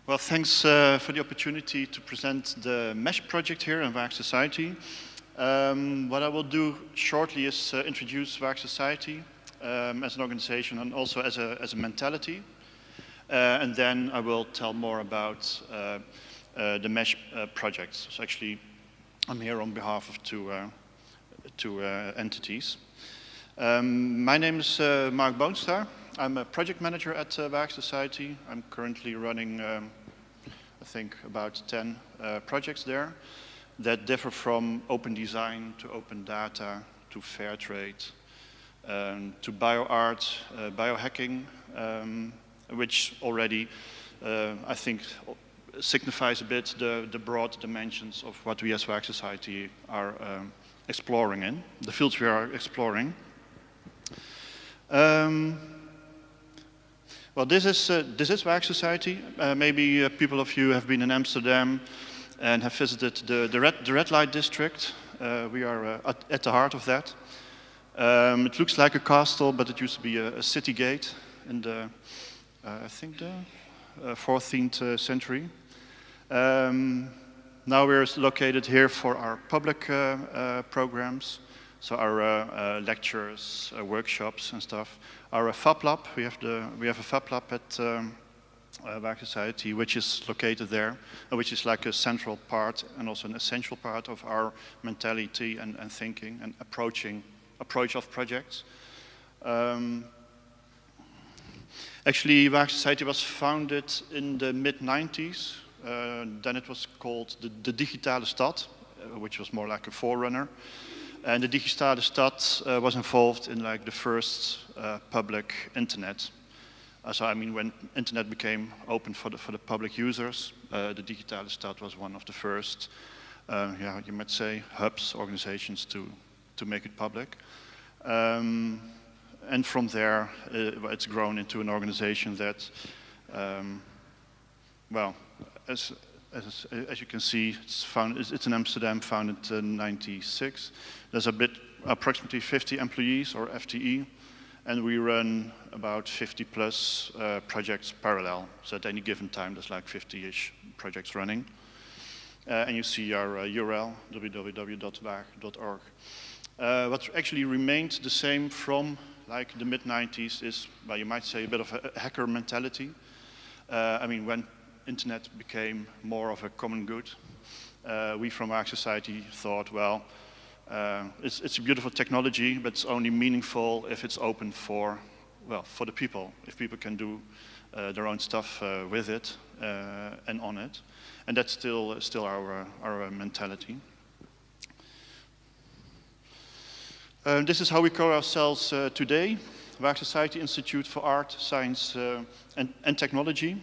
Well, thanks for the opportunity to present the MESH project here in Vaak Society. What I will do shortly is introduce Vaak Society as an organization and also as a mentality. And then I will tell more about the MESH projects. So actually, I'm here on behalf of two entities. My name is Marc Boonstra. I'm a project manager at Vaak Society. I'm currently running, I think, about 10 projects there that differ from open design to open data to fair trade to bioart, biohacking, which already, I think, signifies a bit the broad dimensions of what we as Vaak Society are exploring in, the fields we are exploring. Well, this is Vaak Society. Maybe people of you have been in Amsterdam and have visited the red light district. We are at the heart of that. It looks like a castle, but it used to be a city gate in the, I think, the 14th century. Now we're located here for our public programs, so our lectures, workshops and stuff. Our Fab Lab, we have a Fab Lab at Vaak Society, which is located there, which is like a central part and also an essential part of our mentality and thinking and approach of projects. Actually, Vaak Society was founded in the mid-90s. Then it was called the Digitale Stad, which was more like a forerunner. And the Digitale Stad was involved in like the first public internet. So I mean, when internet became open for the public users, the Digitale Stad was one of the first, yeah, you might say, hubs, organizations to make it public. And from there, it's grown into an organization that, well, as you can see, it's in Amsterdam, founded in '96. There's approximately 50 employees, or FTE, and we run about 50 plus projects parallel. So at any given time, there's like 50-ish projects running. And you see our URL, www.vaak.org. What actually remained the same from like the mid-90s is, well, you might say a bit of a hacker mentality. I mean, when internet became more of a common good, we from Vaak Society thought, well, it's a beautiful technology, but it's only meaningful if it's open for the people, if people can do their own stuff with it and on it. And that's still our mentality. This is how we call ourselves today, Vaak Society Institute for Art, Science and Technology.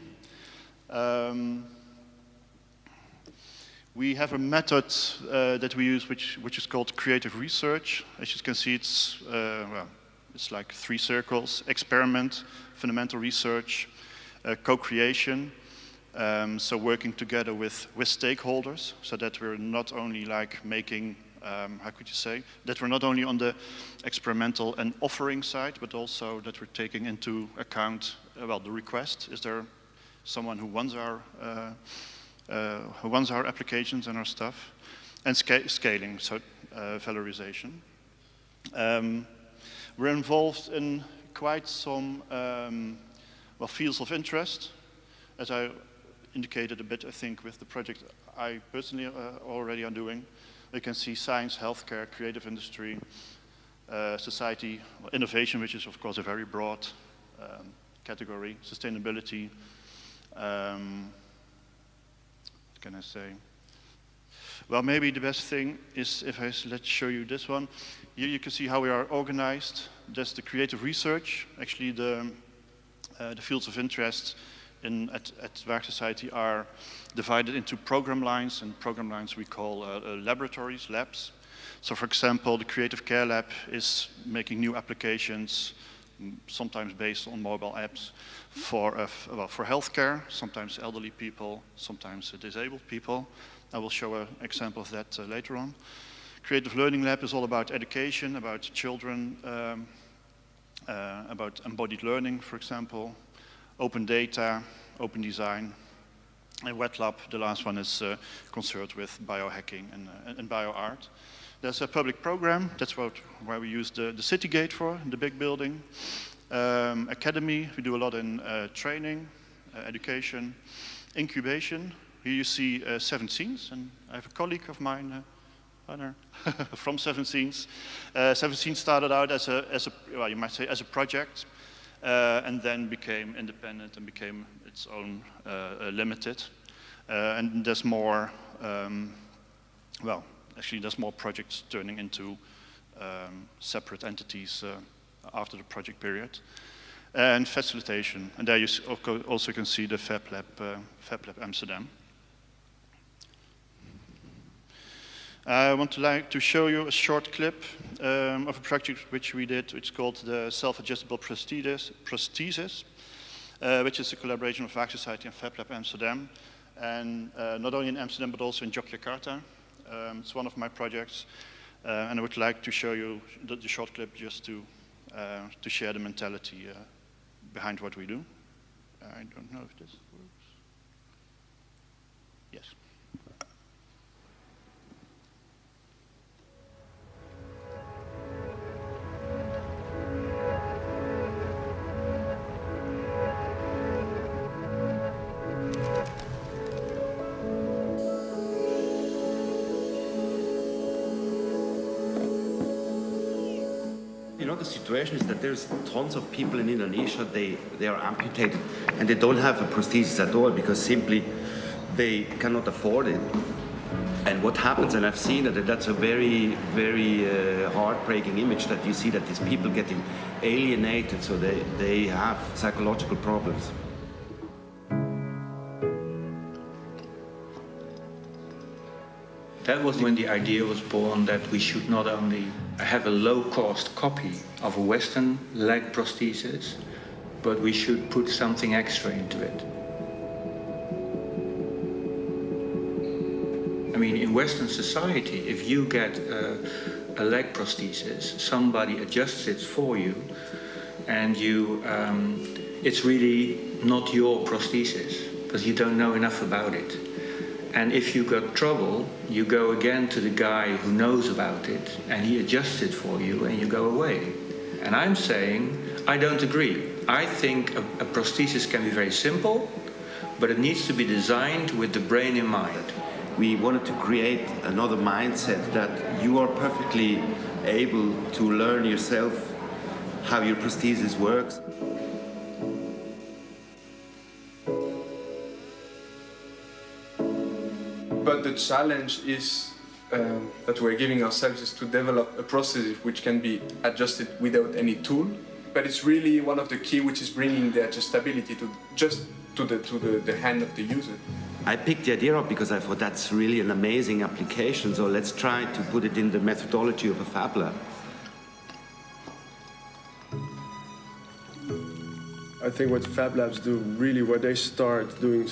We have a method that we use which is called creative research. As you can see, it's like 3 circles: experiment, fundamental research, co-creation. So working together with stakeholders, so that we're not only like making, how could you say, that we're not only on the experimental and offering side, but also that we're taking into account, the request. Is there someone who wants our applications and our stuff, and scaling, so valorization. We're involved in quite some fields of interest, as I indicated a bit, I think, with the project I personally already am doing. You can see science, healthcare, creative industry, society, innovation, which is of course a very broad category, sustainability. What can I say? Well, maybe the best thing is if let's show you this one. Here you can see how we are organized. That's the creative research. Actually, the fields of interest at Vaak Society are divided into program lines, and program lines we call laboratories, labs. So for example, the Creative Care Lab is making new applications, sometimes based on mobile apps, for healthcare, sometimes elderly people, sometimes disabled people. I will show an example of that later on. Creative Learning Lab is all about education, about children, about embodied learning, for example, open data, open design, A wet lab, the last one, is concerned with biohacking and bioart. There's a public program, that's where we use the city gate for, the big building. Academy, we do a lot in training, education, incubation. Here you see 7 scenes, and I have a colleague of mine, from 7 scenes. 7 scenes started out as a, well, you might say, as a project, and then became independent and became its own limited. And there's more, well, actually there's more projects turning into separate entities after the project period. And facilitation, and there you also can see the Fab Lab Amsterdam. I want to show you a short clip of a project which we did, which is called the Self-Adjustable Prosthesis, which is a collaboration of Vaak Society and Fab Lab Amsterdam, and not only in Amsterdam but also in Yogyakarta. It's one of my projects, and I would like to show you the short clip just to share the mentality behind what we do. I don't know if this works. Yes. You know, the situation is that there's tons of people in Indonesia, they are amputated and they don't have a prosthesis at all because simply they cannot afford it. And what happens, and I've seen it, that's a very, very heartbreaking image that you see that these people getting alienated, so they have psychological problems. That was when the idea was born that we should not only have a low-cost copy of a Western leg prosthesis, but we should put something extra into it. I mean, in Western society, if you get a leg prosthesis, somebody adjusts it for you, and it's really not your prosthesis, because you don't know enough about it. And if you got trouble, you go again to the guy who knows about it, and he adjusts it for you, and you go away. And I'm saying, I don't agree. I think a prosthesis can be very simple, but it needs to be designed with the brain in mind. We wanted to create another mindset that you are perfectly able to learn yourself how your prosthesis works. But the challenge is that we're giving ourselves is to develop a prosthesis which can be adjusted without any tool. But it's really one of the key, which is bringing the adjustability to the hand of the user. I picked the idea up because I thought that's really an amazing application, so let's try to put it in the methodology of a Fab Lab. I think what Fab Labs do, really where they start doing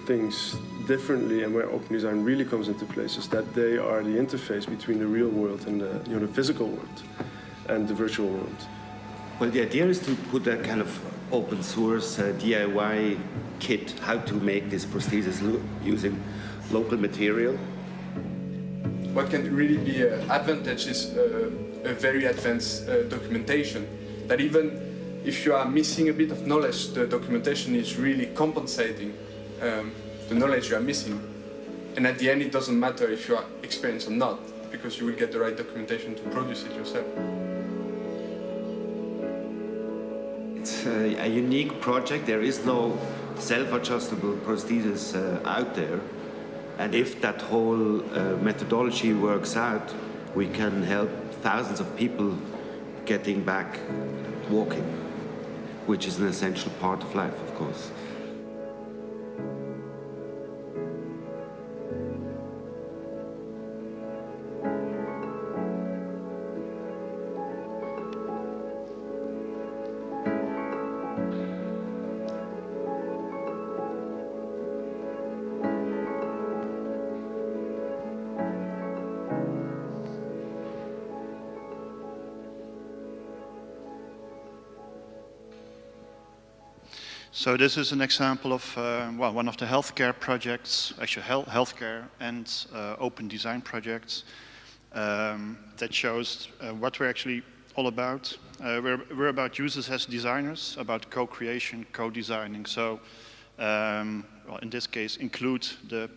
things differently and where open design really comes into place, is that they are the interface between the real world and the physical world and the virtual world. Well, the idea is to put a kind of open source DIY kit how to make this prosthesis using local material. What can really be an advantage is a very advanced documentation, that even if you are missing a bit of knowledge, the documentation is really compensating the knowledge you are missing. And at the end, it doesn't matter if you are experienced or not, because you will get the right documentation to produce it yourself. It's a unique project. There is no self-adjustable prosthesis out there. And if that whole methodology works out, we can help thousands of people getting back walking, which is an essential part of life, of course. So this is an example of well, one of the healthcare projects, actually healthcare and open design projects that shows what we're actually all about. We're about users as designers, about co-creation, co-designing. So well, in this case, include the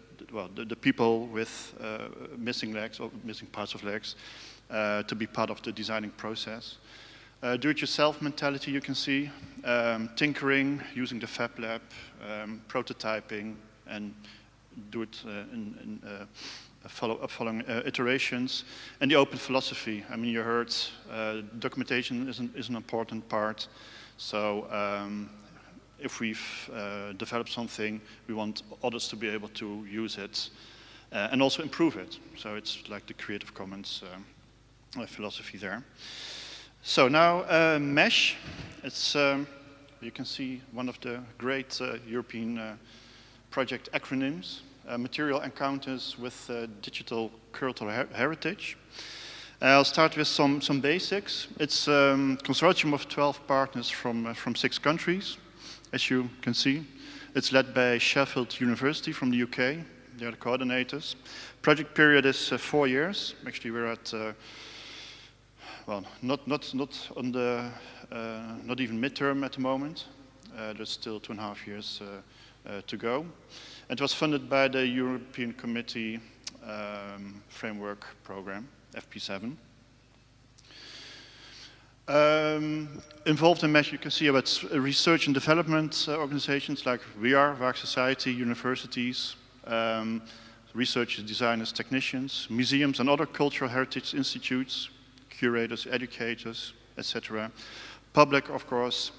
people with missing legs or missing parts of legs to be part of the designing process. Do-it-yourself mentality, you can see, tinkering, using the Fab Lab, prototyping, and do it in following iterations, and the open philosophy. I mean, you heard documentation is an important part. So if we've developed something, we want others to be able to use it and also improve it. So it's like the Creative Commons philosophy there. So now MESH, it's, you can see one of the great European project acronyms, Material Encounters with Digital Cultural Heritage. I'll start with some basics. It's a consortium of 12 partners from 6 countries, as you can see. It's led by Sheffield University from the UK. They're the coordinators. Project period is 4 years. Actually, we're at well, not on the not even midterm at the moment. There's still 2.5 years to go. It was funded by the European Committee Framework Program, FP7. Involved in MESH, you can see about research and development organizations like we are, Vark Society, universities, researchers, designers, technicians, museums and other cultural heritage institutes, curators, educators, etc. Public, of course,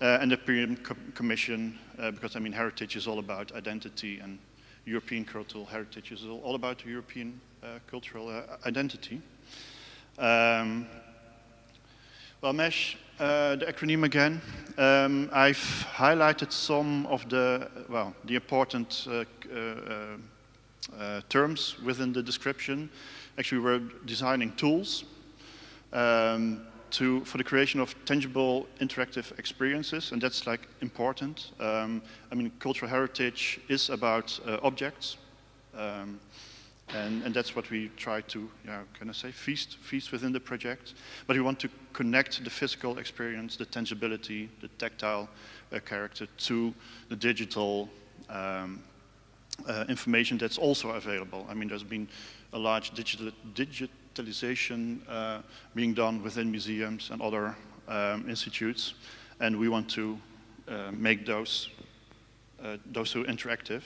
and the European Commission, because I mean heritage is all about identity, and European cultural heritage is all about European cultural identity. Well, MESH, the acronym again. I've highlighted some of the important terms within the description. Actually, we're designing tools for the creation of tangible interactive experiences, and that's like important. I mean, cultural heritage is about objects, and that's what we try to, can I say, feast within the project. But we want to connect the physical experience, the tangibility, the tactile character to the digital information that's also available. I mean, there's been a large digitalization being done within museums and other institutes, and we want to make those two interactive.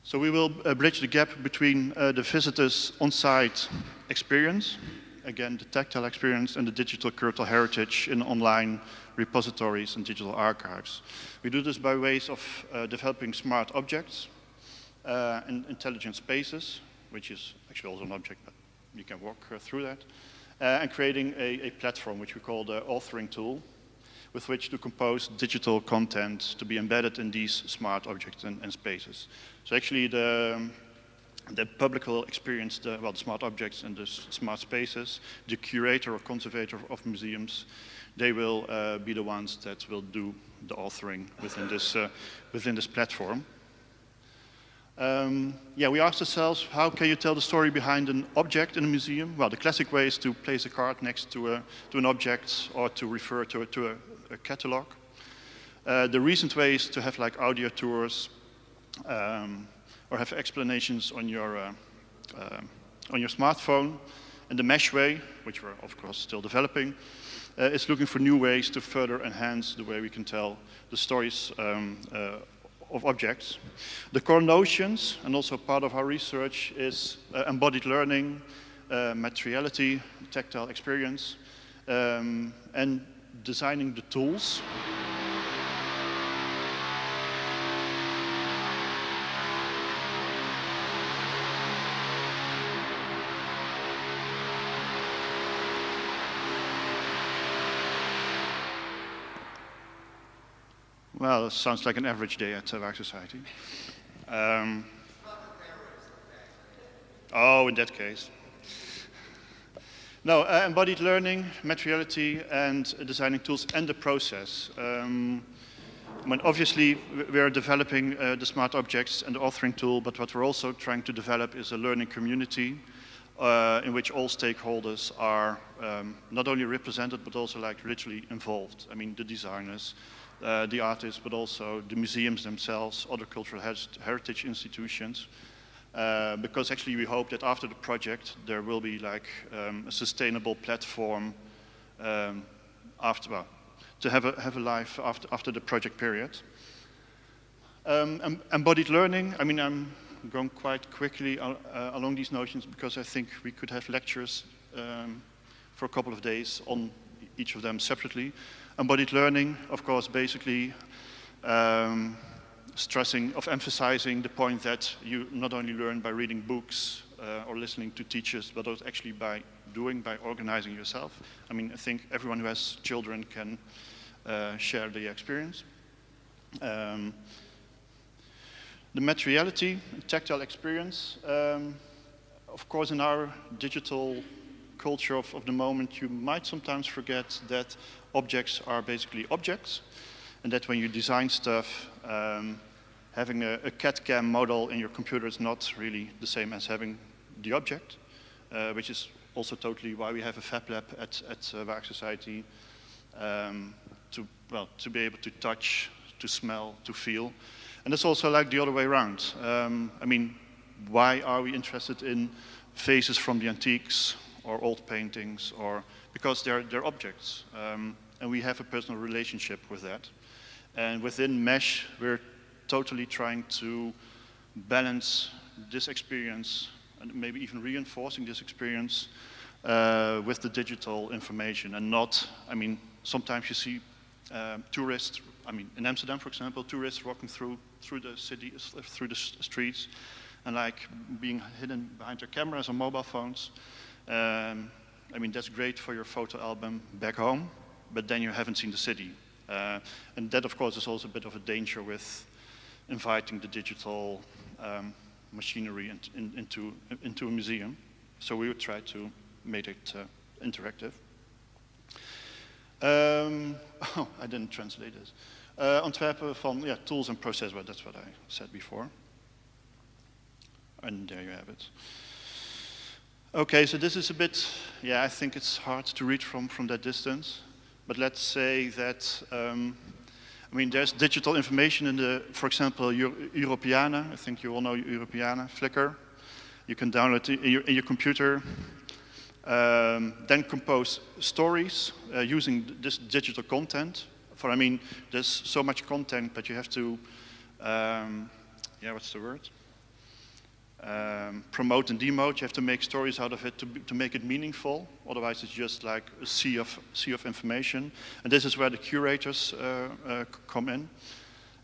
So we will bridge the gap between the visitors' on-site experience, again the tactile experience, and the digital cultural heritage in online repositories and digital archives. We do this by ways of developing smart objects and intelligent spaces, which is actually also an object, but you can walk through that, and creating a platform which we call the authoring tool, with which to compose digital content to be embedded in these smart objects and spaces. So actually the public will experience the smart objects and the smart spaces. The curator or conservator of museums, they will be the ones that will do the authoring within this platform. We asked ourselves, how can you tell the story behind an object in a museum? Well, the classic way is to place a card next to an object or to refer to a catalog. The recent way is to have like audio tours or have explanations on your smartphone. And the mesh way, which we're of course still developing, is looking for new ways to further enhance the way we can tell the stories of objects. The core notions, and also part of our research, is embodied learning, materiality, tactile experience, and designing the tools. Well, it sounds like an average day at Vark Society. Oh, in that case. No, embodied learning, materiality, and designing tools, and the process. I mean, obviously, we are developing the smart objects and the authoring tool, but what we're also trying to develop is a learning community in which all stakeholders are not only represented, but also like literally involved. I mean, the designers, the artists, but also the museums themselves, other cultural heritage institutions. Because actually we hope that after the project there will be like a sustainable platform to have a life after the project period. Embodied learning, I mean, I'm going quite quickly along these notions because I think we could have lectures for a couple of days on each of them separately. Embodied learning, of course, basically emphasizing the point that you not only learn by reading books or listening to teachers, but also actually by organizing yourself. I mean, I think everyone who has children can share the experience. The materiality, tactile experience. Of course, in our digital culture of the moment, you might sometimes forget that objects are basically objects, and that when you design stuff, having a CAD/CAM model in your computer is not really the same as having the object, which is also totally why we have a Fab Lab at Waag Society, to be able to touch, to smell, to feel. And it's also like the other way around. I mean, why are we interested in vases from the antiques or old paintings? Because they're objects, and we have a personal relationship with that. And within Mesh, we're totally trying to balance this experience and maybe even reinforcing this experience with the digital information and not, I mean, sometimes you see tourists, I mean, in Amsterdam, for example, tourists walking through the city, through the streets, and like being hidden behind their cameras or mobile phones. I mean, that's great for your photo album back home, but then you haven't seen the city. And that, of course, is also a bit of a danger with inviting the digital machinery into a museum. So we would try to make it interactive. Oh, I didn't translate this. Ontwerpen van tools and process, well, that's what I said before. And there you have it. Okay, so this is a bit, I think it's hard to read from that distance. But let's say that, I mean, there's digital information in the, for example, Europeana. I think you all know Europeana, Flickr. You can download it in your computer. Then compose stories using this digital content. I mean, there's so much content, but you have to, what's the word? Promote and demote. You have to make stories out of it to make it meaningful. Otherwise, it's just like a sea of information. And this is where the curators come in,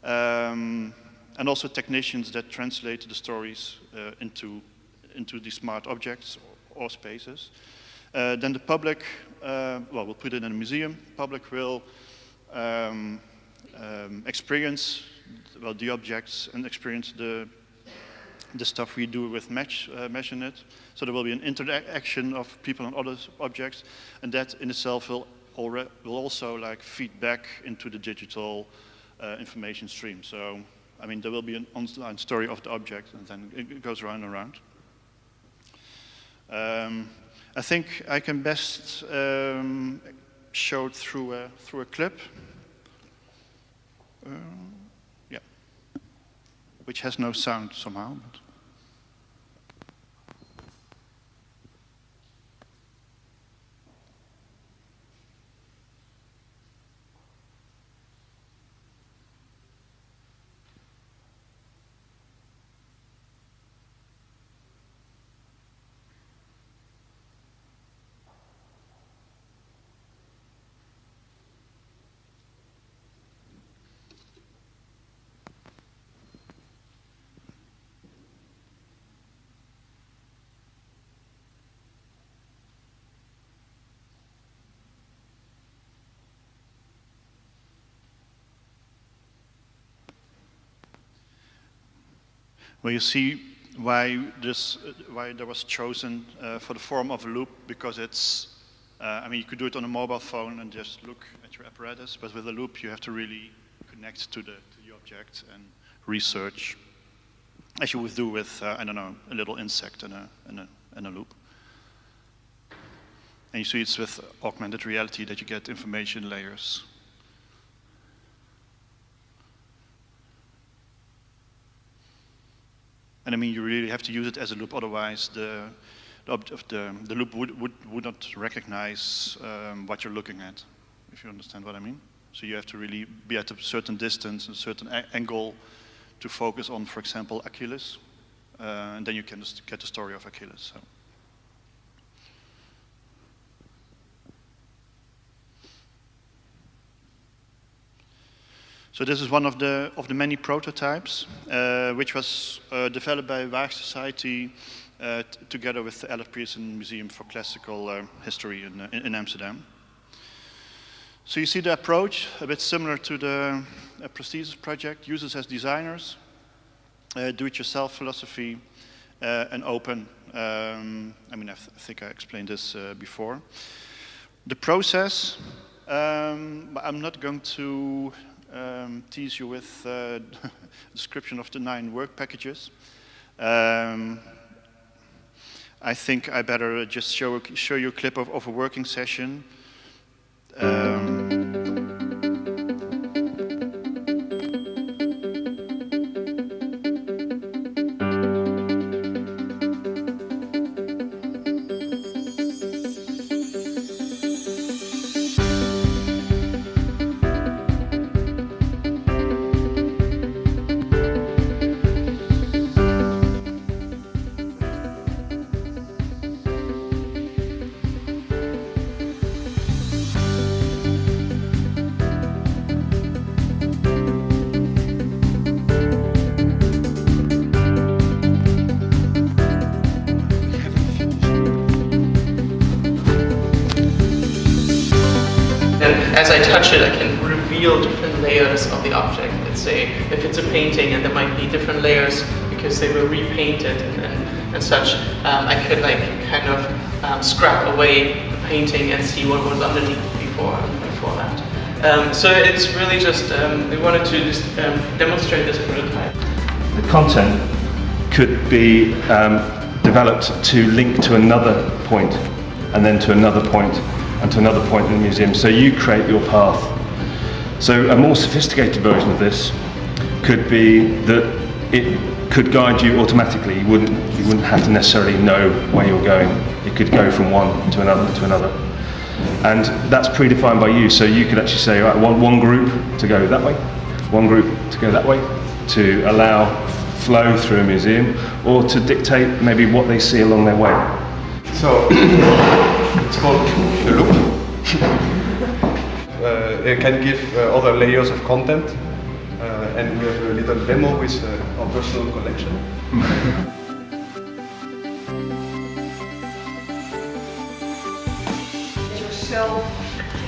and also technicians that translate the stories into these smart objects or spaces. Then the public, we'll put it in a museum. Public will experience the objects and experience the stuff we do with Mesh in it. So there will be an interaction of people and other objects, and that in itself will also like feed back into the digital information stream. So, I mean, there will be an online story of the object, and then it goes round and round. I think I can best show it through a clip. Which has no sound somehow. But well, you see why there was chosen for the form of a loop, because it's, I mean, you could do it on a mobile phone and just look at your apparatus, but with a loop you have to really connect to the object and research, as you would do with, I don't know, a little insect in a loop. And you see it's with augmented reality that you get information layers. And I mean, you really have to use it as a loop, otherwise the loop would not recognize what you're looking at, if you understand what I mean. So you have to really be at a certain distance, a certain angle to focus on, for example, Achilles. And then you can just get the story of Achilles. So this is one of the many prototypes, which was developed by Waag Society together with the Ellert Pearson Museum for Classical History in Amsterdam. So you see the approach, a bit similar to the prosthesis project, users as designers, do-it-yourself philosophy, and open. I mean, I think I explained this before. The process, I'm not going to tease you with a description of the 9 work packages. I think I better just show you a clip of a working session. As I touch it, I can reveal different layers of the object. Let's say if it's a painting and there might be different layers because they were repainted and such, I could like kind of scrap away the painting and see what was underneath before that. So it's really just, we wanted to just demonstrate this prototype. The content could be developed to link to another point, and then to another point, and to another point in the museum. So you create your path. So a more sophisticated version of this could be that it could guide you automatically. You wouldn't have to necessarily know where you're going. It could go from one to another to another. And that's predefined by you. So you could actually say, right, I want one group to go that way, one group to go that way, to allow flow through a museum, or to dictate maybe what they see along their way. So it's called the loop. It can give other layers of content, and we have a little demo with our personal collection. Yourself,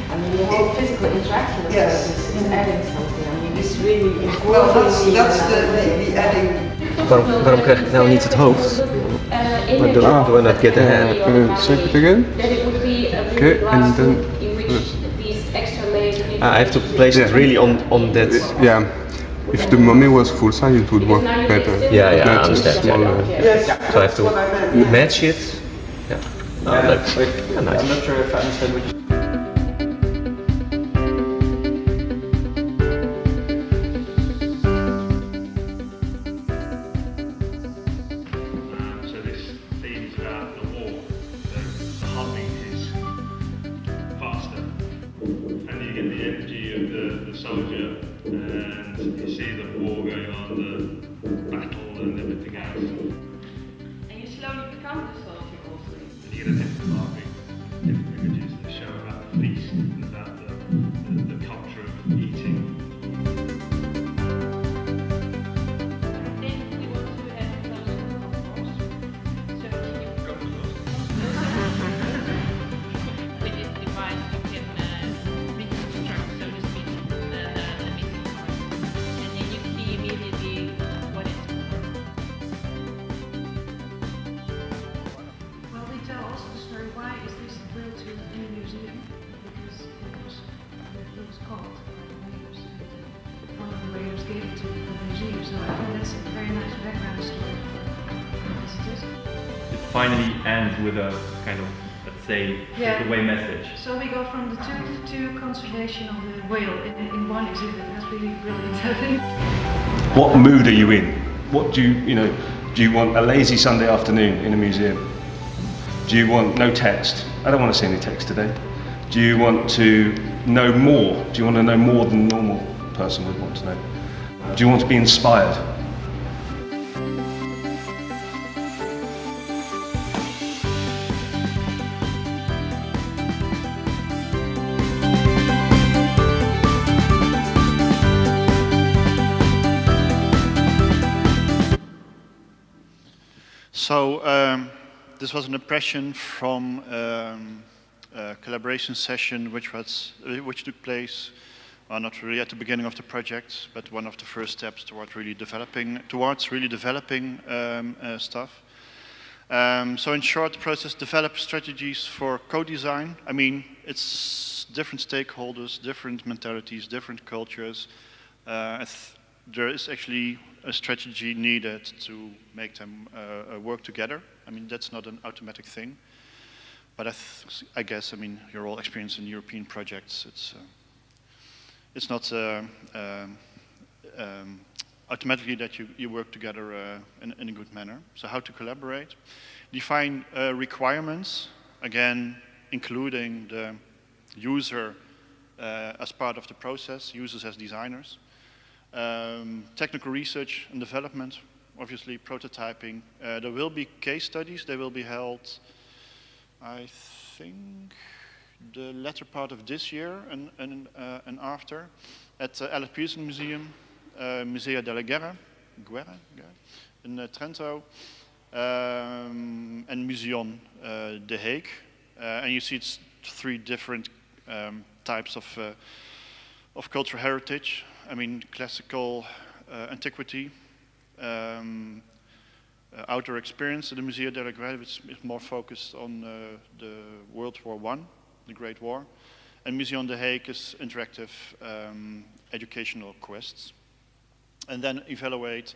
I mean, the whole physical interaction with this is adding something. I mean, it's really important. Well, that's the adding. Waarom krijg ik nou niet het hoofd? Maar do I not get the hand? Shape it again. Okay, and then I have to place it really on that. Yeah, if the mummy was full size, it would work better. Yeah, I That is understand. smaller. So I have to match it. Yeah. Oh, nice. I'm not sure if I understand what you soldier, and you see the war going on, the battle and everything else. And you slowly become the soldier also. And you get a different marking, different images that show about the feast and about the culture of eating. I think we want to have a closer look, of course. So with this device you can reconstruct, so to speak, the missing part. And then you see immediately what it's for. finally ends with a kind of, let's say, takeaway message. So we go from the tooth to conservation of the whale in one exhibit. That's really brilliant, I think. What mood are you in? What do do you want a lazy Sunday afternoon in a museum? Do you want no text? I don't want to see any text today. Do you want to know more? Do you want to know more than a normal person would want to know? Do you want to be inspired? So this was an impression from a collaboration session which took place, not really at the beginning of the project, but one of the first steps towards really developing stuff. So in short, the process developed strategies for co-design. I mean, it's different stakeholders, different mentalities, different cultures. There is actually a strategy needed to make them work together. I mean, that's not an automatic thing. But I guess, I mean, you're all experienced in European projects. It's not automatically that you work together in a good manner. So how to collaborate? Define requirements, again, including the user as part of the process, users as designers. Technical research and development, obviously prototyping. There will be case studies. They will be held, I think, the latter part of this year and after at Alice Pearson Museum, Musea della Guerra in Trento, and Museum The Hague. And you see it's 3 different types of cultural heritage. I mean, classical antiquity, outdoor experience. The Musea della Guerra is more focused on the World War I, the Great War. And Museum The Hague is interactive educational quests. And then evaluate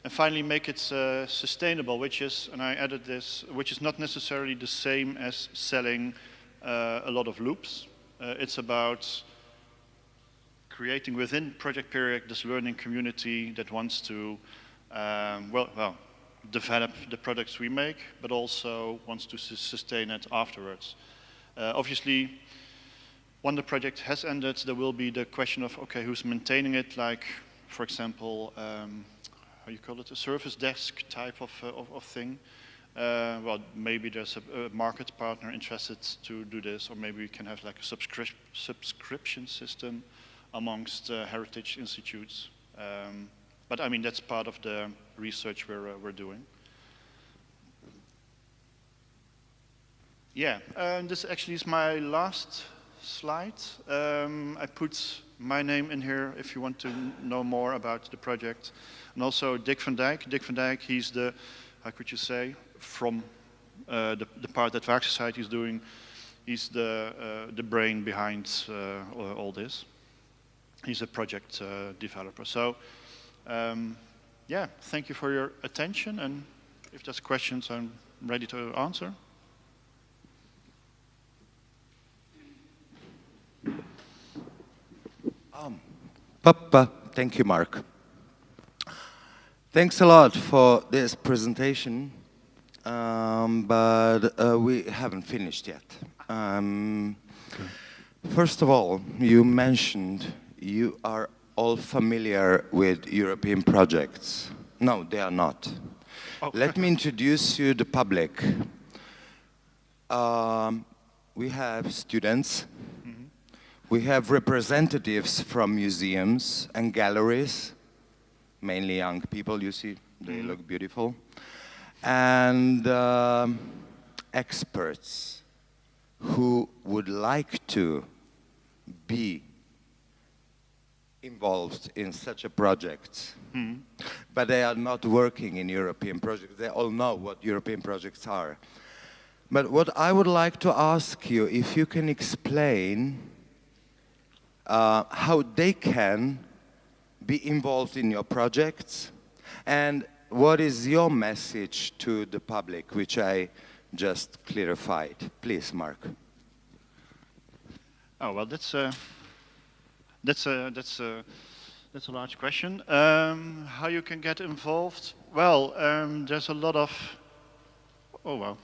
and finally make it sustainable, which is, and I added this, which is not necessarily the same as selling a lot of loops. It's about creating within project period this learning community that wants to develop the products we make, but also wants to sustain it afterwards. Obviously, when the project has ended, there will be the question of, okay, who's maintaining it? Like, for example, how you call it, a service desk type of thing. Well, maybe there's a market partner interested to do this, or maybe we can have like a subscription system amongst heritage institutes. But I mean, that's part of the research we're doing. Yeah, this actually is my last slide. I put my name in here if you want to know more about the project. And also Dick van Dijk. Dick van Dijk, he's the, how could you say, from the part that Waag Society is doing, he's the brain behind all this. He's a project developer. So, yeah, thank you for your attention. And if there's questions, I'm ready to answer. Thank you, Marc. Thanks a lot for this presentation, but we haven't finished yet. First of all, you mentioned you are all familiar with European projects. No, they are not. Oh. Let me introduce you to the public. We have students. Mm-hmm. We have representatives from museums and galleries, mainly young people, you see, they look beautiful. And experts who would like to be involved in such a project, but they are not working in European projects. They all know what European projects are. But what I would like to ask you, if you can explain how they can be involved in your projects, and what is your message to the public, which I just clarified? Please, Marc. Oh well, that's a large question. How you can get involved? Well, there's a lot of. Oh wow.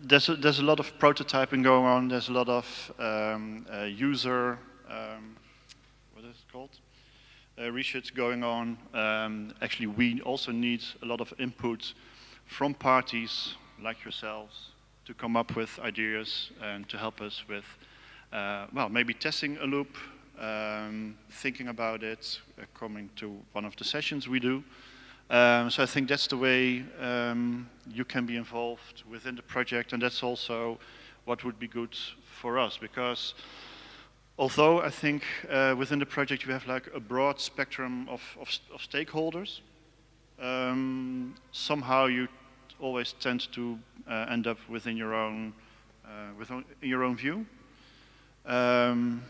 There's a lot of prototyping going on. There's a lot of user. What is it called? Research going on. Actually, we also need a lot of input from parties like yourselves to come up with ideas and to help us with, well, maybe testing a loop, thinking about it, coming to one of the sessions we do. So I think that's the way you can be involved within the project, and that's also what would be good for us, because although I think within the project you have like a broad spectrum of stakeholders, somehow you always tend to end up within your own view. And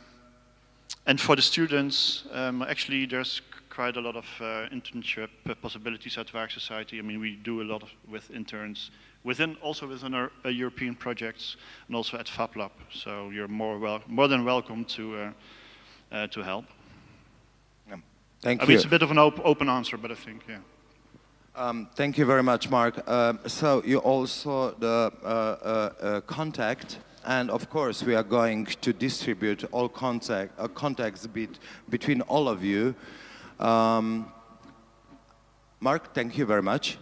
for the students, actually there's quite a lot of internship possibilities at Werk Society. I mean, we do a lot with interns also within our European projects and also at Fab Lab. So you're more than welcome to help. Thank you. I mean, it's a bit of an open answer, but I think, yeah. Thank you very much, Marc. So you also the contact, and of course we are going to distribute all contacts between all of you. Marc, thank you very much.